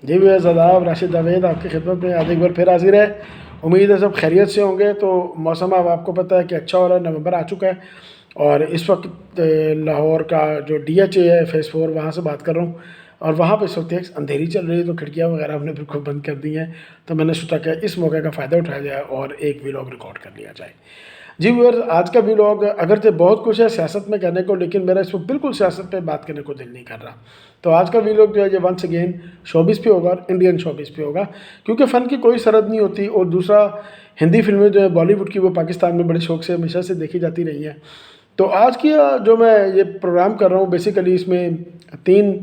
जी भैया ज़दाब राशिद जावेद आपकी खिदमत में आज एक बार फिर हाजिर है। उम्मीद है सब खैरियत से होंगे। तो मौसम अब आपको पता है कि अच्छा हो रहा है, नवंबर आ चुका है और इस वक्त लाहौर का जो DHA है फेज़ 4 वहाँ से बात कर रहा हूँ और वहाँ पे इस वक्त एक अंधेरी चल रही है, तो खिड़कियाँ वगैरह हमने बिल्कुल बंद कर दी हैं। तो मैंने सोचा कि इस मौके का फ़ायदा उठाया जाए और एक व्लॉग रिकॉर्ड कर लिया जाए। जी व्यूअर्स, आज का व्लॉग अगरचे बहुत कुछ है सियासत में कहने को, लेकिन मेरा इस वक्त बिल्कुल सियासत पे बात करने को दिल नहीं कर रहा। तो आज का व्लॉग जो है ये वंस अगेन शोबिस पे होगा और इंडियन शोबिस पे होगा, क्योंकि फ़न की कोई सरहद नहीं होती। और दूसरा, हिंदी फिल्में जो है बॉलीवुड की, वो पाकिस्तान में बड़े शौक से हमेशा से देखी जाती रही हैं। तो आज की जो मैं ये प्रोग्राम कर रहा हूँ, बेसिकली इसमें 3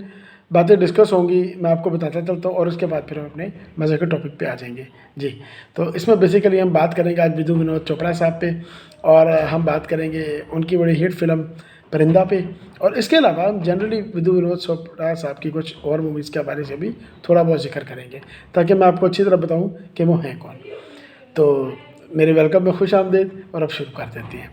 बातें डिस्कस होंगी, मैं आपको बताता चलता हूँ और उसके बाद फिर हम अपने मज़े के टॉपिक पे आ जाएंगे। जी, तो इसमें बेसिकली हम बात करेंगे आज विधु विनोद चोपड़ा साहब पे, और हम बात करेंगे उनकी बड़ी हिट फिल्म परिंदा पे, और इसके अलावा हम जनरली विधु विनोद चोपड़ा साहब की कुछ और मूवीज़ के बारे से भी थोड़ा बहुत जिक्र करेंगे, ताकि मैं आपको अच्छी तरह बताऊँ कि वो हैं कौन। तो मेरे वेलकम में खुश आमदेद, और अब शुरू कर देते हैं।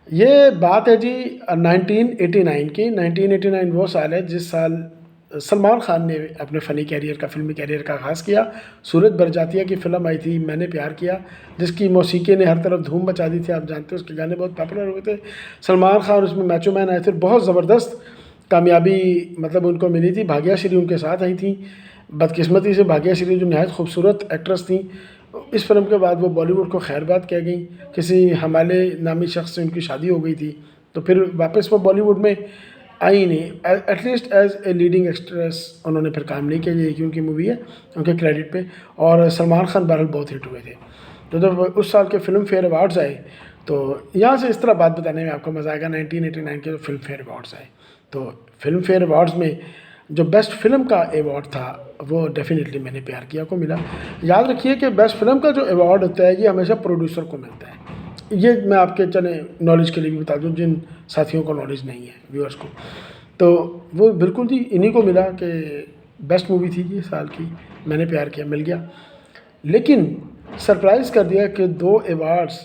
ये बात है जी 1989 की। 1989 वो साल है जिस साल सलमान खान ने अपने फ़नी कैरियर का, फिल्मी कैरियर का आगाज़ किया। सूरज बरजातिया की फ़िल्म आई थी मैंने प्यार किया, जिसकी मौसीकी ने हर तरफ धूम मचा दी थी। आप जानते हो उसके गाने बहुत पॉपुलर हुए थे। सलमान खान उसमें मैचो मैन आए थे, बहुत ज़बरदस्त कामयाबी मतलब उनको मिली थी। भाग्या श्री उनके साथ आई थी। बदकिस्मती से भाग्या श्री, जो नहायत खूबसूरत एक्ट्रेस थी, इस फिल्म के बाद वो बॉलीवुड को खैरबाद कह गई। किसी हमाले नामी शख्स से उनकी शादी हो गई थी, तो फिर वापस वो बॉलीवुड में आई नहीं। At least as a leading actress उन्होंने फिर काम नहीं किया। ये कि उनकी मूवी है उनके क्रेडिट पे। और सलमान खान बहरहाल बहुत हिट हुए थे। तो जब उस साल के फिल्म फेयर अवार्ड्स आए, तो यहाँ से इस तरह बात बताने में आपको मज़ा आएगा। 1989 के जो फिल्म फेयर अवार्ड्स आए, तो फिल्म फेयर अवार्ड्स में जो बेस्ट फिल्म का अवार्ड था, वो डेफिनेटली मैंने प्यार किया को मिला। याद रखिए कि बेस्ट फिल्म का जो अवार्ड होता है, ये हमेशा प्रोड्यूसर को मिलता है। ये मैं आपके चले नॉलेज के लिए भी बता दूं, जिन साथियों को नॉलेज नहीं है, व्यूअर्स को। तो वो बिल्कुल जी इन्हीं को मिला कि बेस्ट मूवी थी ये साल की, मैंने प्यार किया, मिल गया। लेकिन सरप्राइज़ कर दिया कि 2 अवार्ड्स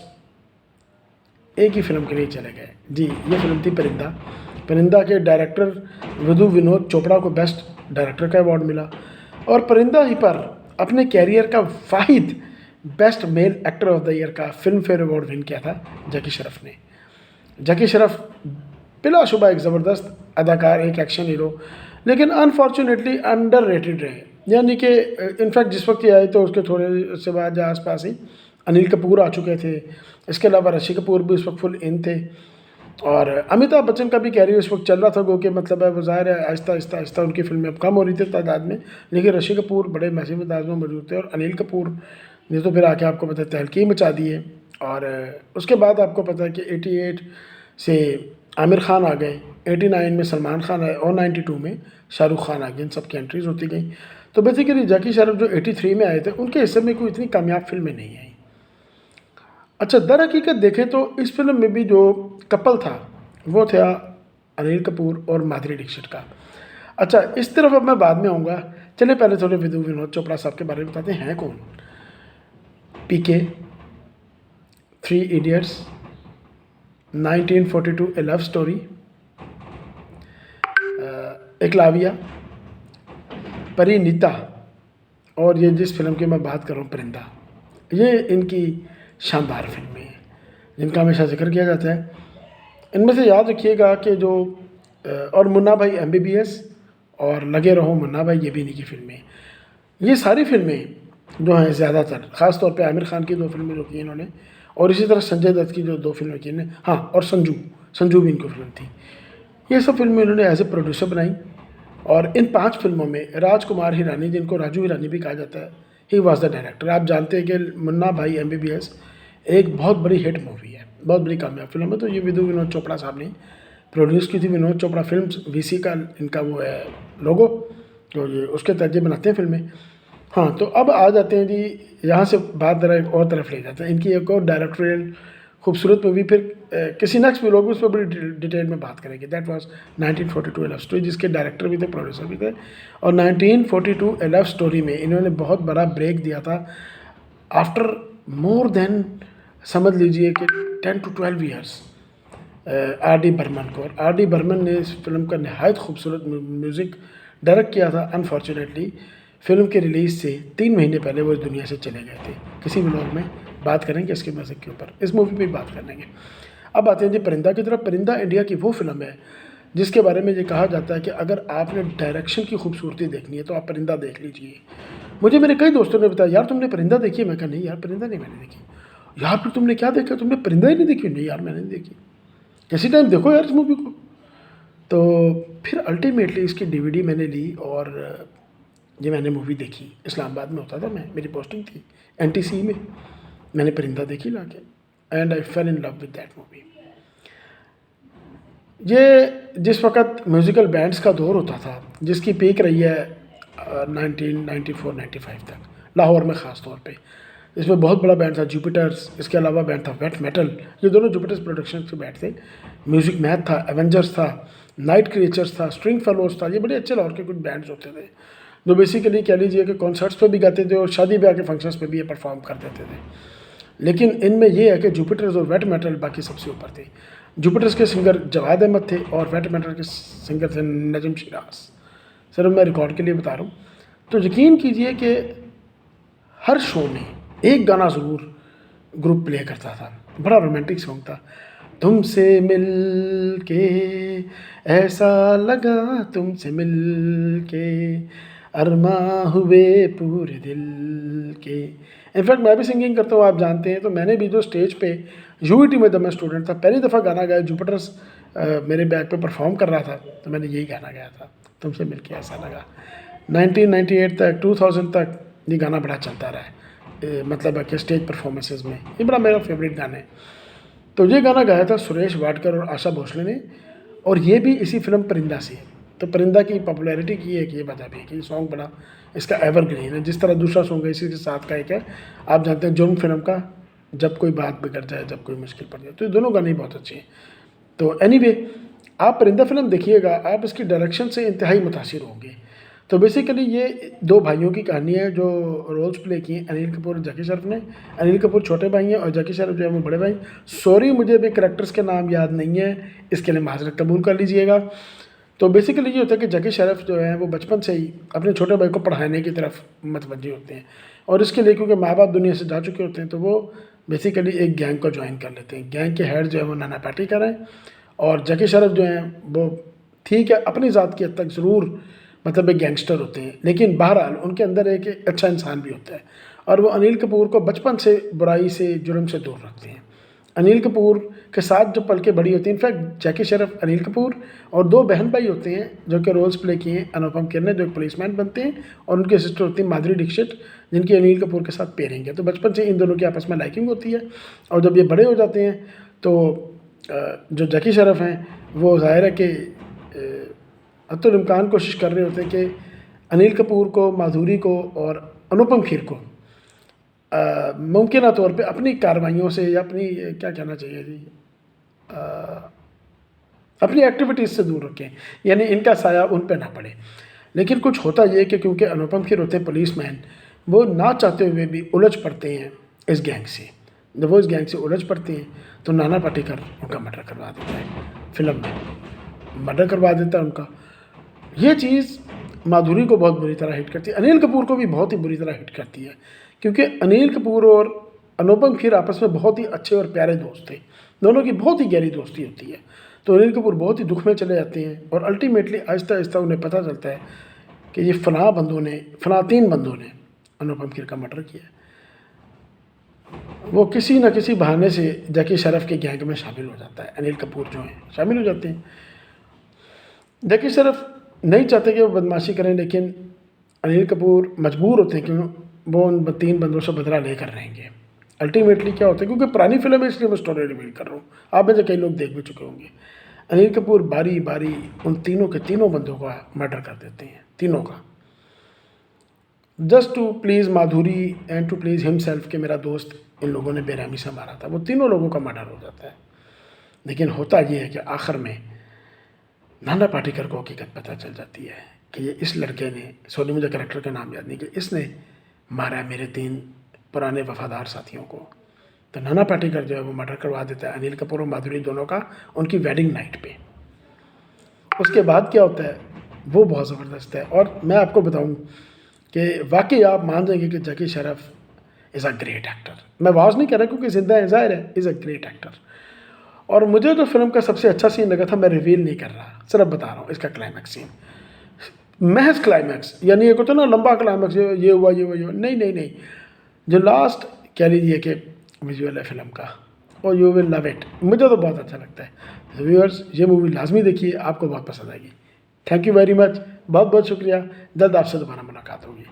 एक ही फिल्म के लिए चले गए। जी, ये फिल्म थी परिंदा। परिंदा के डायरेक्टर विधु विनोद चोपड़ा को बेस्ट डायरेक्टर का अवार्ड मिला, और परिंदा ही पर अपने कैरियर का वाहिद best male actor of the year का फिल्म फेयर अवार्ड विन किया था जैकी श्रॉफ ने। जैकी श्रॉफ बिलाशुबा एक ज़बरदस्त अदाकार, एक एक्शन हीरो, लेकिन अनफॉर्चुनेटली अंडर रेटेड रहे। यानी कि इनफैक्ट जिस वक्त ये आए तो उसके थोड़े से बाद आसपास ही अनिल कपूर आ चुके थे। इसके अलावा ऋषि कपूर भी उस वक्त फुल इन थे, और अमिताभ बच्चन का भी कैरियर उस वक्त चल रहा था। गो कि मतलब है वो ज़ाहिर है आहिस्ता आहिस्ता आहिस्ता उनकी फिल्में अब कम हो रही थी तादाद में, लेकिन ऋषि कपूर बड़े मैसिव अंदाज में मौजूद थे। और अनिल कपूर ने तो फिर आके आपको पता है तहलकी मचा दी है। और उसके बाद आपको पता है कि 88 से आमिर खान आ गए, 89 में सलमान खान आए, और 92 में शाहरुख खान आ गए। इन सब की एंट्रीज होती गई। तो बेसिकली जैकी श्रॉफ जो 83 में आए थे, उनके हिस्से में कोई इतनी कामयाब फिल्में नहीं आई। अच्छा, दर हकीकत देखें तो इस फिल्म में भी जो कपल था वो था अनिल कपूर और माधुरी दीक्षित का। अच्छा, इस तरफ अब मैं बाद में आऊँगा। चलिए पहले थोड़े विधु विनोद चोपड़ा साहब के बारे में बताते हैं कौन। पीके, 3 इडियट्स, 1942 ए लव स्टोरी, एकलाविया, परिणीता, और ये जिस फिल्म की मैं बात कर रहा हूँ परिंदा, ये इनकी शानदार फिल्में हैं जिनका हमेशा जिक्र किया जाता है। इनमें से याद रखिएगा कि जो और मुन्ना भाई MBBS और लगे रहो मुन्ना भाई, ये भी इन्हीं की फिल्में हैं। ये सारी फिल्में जो हैं ज़्यादातर, ख़ास तौर पे आमिर खान की 2 फिल्में जो की इन्होंने, और इसी तरह संजय दत्त की जो 2 फिल्में की इन्होंने, हाँ, और संजू संजू भी इनकी फिल्म थी। ये सब फिल्में इन्होंने एज ए प्रोड्यूसर बनाई। और इन 5 फिल्मों में राजकुमार हिरानी, जिनको राजू हिरानी भी कहा जाता है, ही वॉज द डायरेक्टर। आप जानते हैं कि मुन्ना भाई MBBS एक बहुत बड़ी हिट मूवी है, बहुत बड़ी कामयाब फिल्म है। तो ये विधु विनोद चोपड़ा साहब ने प्रोड्यूस की थी। विनोद चोपड़ा फिल्म्स, VC का इनका वो है लोगो, तो ये उसके तर्जे बनाते हैं फिल्में। हाँ, तो अब आ जाते हैं जी, यहाँ से बात ज़रा एक और तरफ ले जाते हैं। इनकी एक और डायरेक्टोरियल खूबसूरत मूवी, फिर किसी नेक्स्ट व्लॉग में उस पर बड़ी डिटेल में बात करेंगे। That was 1942 A love story, जिसके डायरेक्टर भी थे, प्रोड्यूसर भी थे। और 1942 ए लव स्टोरी में इन्होंने बहुत बड़ा ब्रेक दिया था। आफ्टर मोर देन, समझ लीजिए कि 10 to 12 ईयर्स, R.D. बर्मन को, और R.D. बर्मन ने इस फिल्म का नहायत खूबसूरत म्यूज़िक डायरेक्ट किया था। अनफॉर्चुनेटली फिल्म के रिलीज़ से 3 महीने पहले वो इस दुनिया से चले गए थे। किसी व्लॉग में बात करेंगे इसके म्यूज़िक के ऊपर, इस मूवी पे बात करेंगे। अब आते हैं जी परिंदा की तरफ। परिंदा इंडिया की वो फिल्म है जिसके बारे में ये कहा जाता है कि अगर आपने डायरेक्शन की खूबसूरती देखनी है तो आप परिंदा देख लीजिए। मुझे मेरे कई दोस्तों ने बताया, यार तुमने परिंदा देखी है? मैं कहा नहीं यार, परिंदा नहीं मैंने देखी। यार फिर तुमने क्या देखा? तुमने परिंदा ही नहीं देखी? नहीं यार मैंने नहीं देखी। किसी टाइम देखो यार इस मूवी को। तो फिर अल्टीमेटली इसकी डीवीडी मैंने ली और ये मैंने मूवी देखी। इस्लामाबाद में होता था मैं, मेरी पोस्टिंग थी NTC में। मैंने परिंदा देखी लाके and I fail in love with that movie. ये जिस वक्त म्यूज़िकल बैंड्स का दौर होता था, जिसकी पीक रही है 1994-95 तक, लाहौर में ख़ास तौर पे। इसमें बहुत बड़ा बैंड था जुपिटर्स, इसके अलावा बैंड था वेट मेटल। ये दोनों जुपिटर्स प्रोडक्शन के बैंड थे। म्यूज़िक मैथ था, एवेंजर्स था, नाइट क्रिएचर्स था, स्ट्रिंग फेलोज था। ये बड़े अच्छे लाहौर के कुछ बैंड्स होते थे जो बेसिकली कह लीजिए कि कॉन्सर्ट्स पे भी गाते थे और शादी ब्याह के फंक्शंस पे भी ये परफॉर्म कर देते थे। लेकिन इनमें ये है कि जुपिटर्स और वेट मेटल बाकी सबसे ऊपर थे। जुपिटर्स के सिंगर जवाद अहमद थे और वेट मेटल के सिंगर थे नजम शिराज। सिर्फ मैं रिकॉर्ड के लिए बता रहा हूँ। तो यकीन कीजिए कि हर शो में एक गाना ज़रूर ग्रुप प्ले करता था। बड़ा रोमांटिक सॉन्ग था। तुमसे मिल के ऐसा लगा, तुमसे मिल के अरमा हुए पूरे दिल के। इनफैक्ट मैं भी सिंगिंग करता हूँ, आप जानते हैं। तो मैंने भी जो स्टेज पे UET में जब मैं स्टूडेंट था, पहली दफ़ा गाना गाया, जुपिटर्स मेरे बैक पे परफॉर्म कर रहा था, तो मैंने यही गाना गाया था, तुमसे मिल के ऐसा लगा। 1998 तक 2000 तक ये गाना बड़ा चलता रहा है, मतलब कि स्टेज परफॉर्मेंसेज में ये बड़ा मेरा फेवरेट गाना है। तो ये गाना गाया था सुरेश वाडकर और आशा भोसले ने, और ये भी इसी फिल्म परिंदा से है। तो परिंदा की पॉपुलैरिटी की है कि ये वजह भी है कि ये सॉन्ग बड़ा इसका एवरग्रीन है। जिस तरह दूसरा सॉन्ग है इसी के साथ का एक है, आप जानते हैं जुर्म फिल्म का, जब कोई बात बिगड़ जाए, जब कोई मुश्किल पड़ जाए। तो ये दोनों गाने बहुत अच्छे हैं। तो एनीवे आप परिंदा फिल्म देखिएगा, आप इसकी डायरेक्शन से इंतहाई मुतासिर होंगे। तो बेसिकली ये दो भाइयों की कहानी है जो रोल्स प्ले किए अनिल कपूर और जैकी श्रॉफ ने। अनिल कपूर छोटे भाई हैं और जैकी श्रॉफ जो है वो बड़े भाई। सॉरी मुझे भी करैक्टर्स के नाम याद नहीं है, इसके लिए माजरत कबूल कर लीजिएगा। तो बेसिकली ये होता है कि जैकी श्रॉफ जो है वो बचपन से ही अपने छोटे भाई को पढ़ाने की तरफ मतवज्जी होते हैं, और इसके लिए क्योंकि माँ बाप दुनिया से जा चुके होते हैं तो वो बेसिकली एक गैंग को ज्वाइन कर लेते हैं। गैंग के हेड जो है वो नाना पाटेकर हैं, और जैकी श्रॉफ जो हैं वो ठीक है अपनी ज़ात की हद तक ज़रूर मतलब एक गैंगस्टर होते हैं, लेकिन बहरहाल उनके अंदर एक अच्छा इंसान भी होता है, और वो अनिल कपूर को बचपन से बुराई से जुर्म से दूर रखते हैं। अनिल कपूर के साथ जो पल के बड़ी होती है, इनफैक्ट जैकी श्रॉफ, अनिल कपूर और दो बहन भाई होते हैं जो कि रोल्स प्ले किए हैं। अनुपम खेर ने जो एक पुलिसमैन बनते हैं, और उनकी सिस्टर होती है माधुरी दीक्षित, जिनकी अनिल कपूर के साथ पेयरिंग है। तो बचपन से इन दोनों की आपस में लाइकिंग होती है, और जब ये बड़े हो जाते हैं तो जो जैकी श्रॉफ हैं वो ज़ाहिर है कि हत्तुल इम्कान कोशिश कर रहे होते हैं कि अनिल कपूर को, माधुरी को और अनुपम खेर को मुमकिन तौर पे अपनी कार्रवाइयों से या अपनी क्या कहना चाहिए जी, अपनी एक्टिविटीज़ से दूर रखें, यानी इनका साया उन पे ना पड़े। लेकिन कुछ होता ये कि क्योंकि अनुपम खेर होते हैं पुलिसमैन, वो ना चाहते हुए भी उलझ पड़ते हैं इस गैंग से। जब वो इस गैंग से उलझ पड़ते हैं तो नाना पाटेकर उनका मर्डर करवा देता है, फिल्म में मर्डर करवा देता है उनका। ये चीज़ माधुरी को बहुत बुरी तरह हिट करती है, अनिल कपूर को भी बहुत ही बुरी तरह हिट करती है, क्योंकि अनिल कपूर और अनुपम खेर आपस में बहुत ही अच्छे और प्यारे दोस्त थे। दोनों की बहुत ही गहरी दोस्ती होती है। तो अनिल कपूर बहुत ही दुख में चले जाते हैं, और अल्टीमेटली आहिस्ता आहिस्ता उन्हें पता चलता है कि ये फला 3 बंदों ने अनुपम खेर का मर्डर किया। वो किसी न किसी बहाने से जैकी श्रॉफ के गैंग में शामिल हो जाता है। अनिल कपूर जो हैं शामिल हो जाते हैं। जैकी श्रॉफ नहीं चाहते कि वो बदमाशी करें, लेकिन अनिल कपूर मजबूर होते हैं कि वो उन 3 बंदों से बदला लेकर रहेंगे। अल्टीमेटली क्या होता है, क्योंकि पुरानी फिल्म है इसलिए मैं स्टोरी रिवील कर रहा हूँ, आप में से कई लोग देख भी चुके होंगे। अनिल कपूर बारी बारी उन तीनों के तीनों बंदों का मर्डर कर देते हैं, तीनों का, just to please Madhuri and to please himself कि मेरा दोस्त इन लोगों ने बेरहमी से मारा था। वो तीनों लोगों का मर्डर हो जाता है। लेकिन होता ये है कि आखिर में नाना पाटेकर को हकीकत पता चल जाती है कि ये इस लड़के ने, सॉरी मुझे कैरेक्टर का नाम याद नहीं, कि इसने मारा है मेरे 3 पुराने वफादार साथियों को। तो नाना पाटेकर जो है वो मर्डर करवा देता है अनिल कपूर और माधुरी दोनों का, उनकी वेडिंग नाइट पे। उसके बाद क्या होता है वो बहुत ज़बरदस्त है। और मैं आपको बताऊं कि वाकई आप मान जाएंगे कि जैकी शेरफ इज़ अ ग्रेट एक्टर। मैं वाज नहीं कर रहा क्योंकि जिंदा है, ज़ाहिर है इज़ अ ग्रेट एक्टर। और मुझे जो फिल्म का सबसे अच्छा सीन लगा था, मैं रिवील नहीं कर रहा, सिर्फ बता रहा हूँ इसका क्लाइमैक्स सीन, महज क्लाइमैक्स, यानी एक होता है ना लंबा क्लाइमैक्स, ये हुआ ये हुआ ये हुआ, नहीं नहीं नहीं, जो लास्ट कह लीजिए कि विजुअल है फिल्म का, और यू विल लव इट, मुझे तो बहुत अच्छा लगता है। तो व्यूअर्स ये मूवी लाजमी देखिए, आपको बहुत पसंद आएगी। थैंक यू वेरी मच, बहुत बहुत शुक्रिया, जल्द आपसे दोबारा मुलाकात होगी।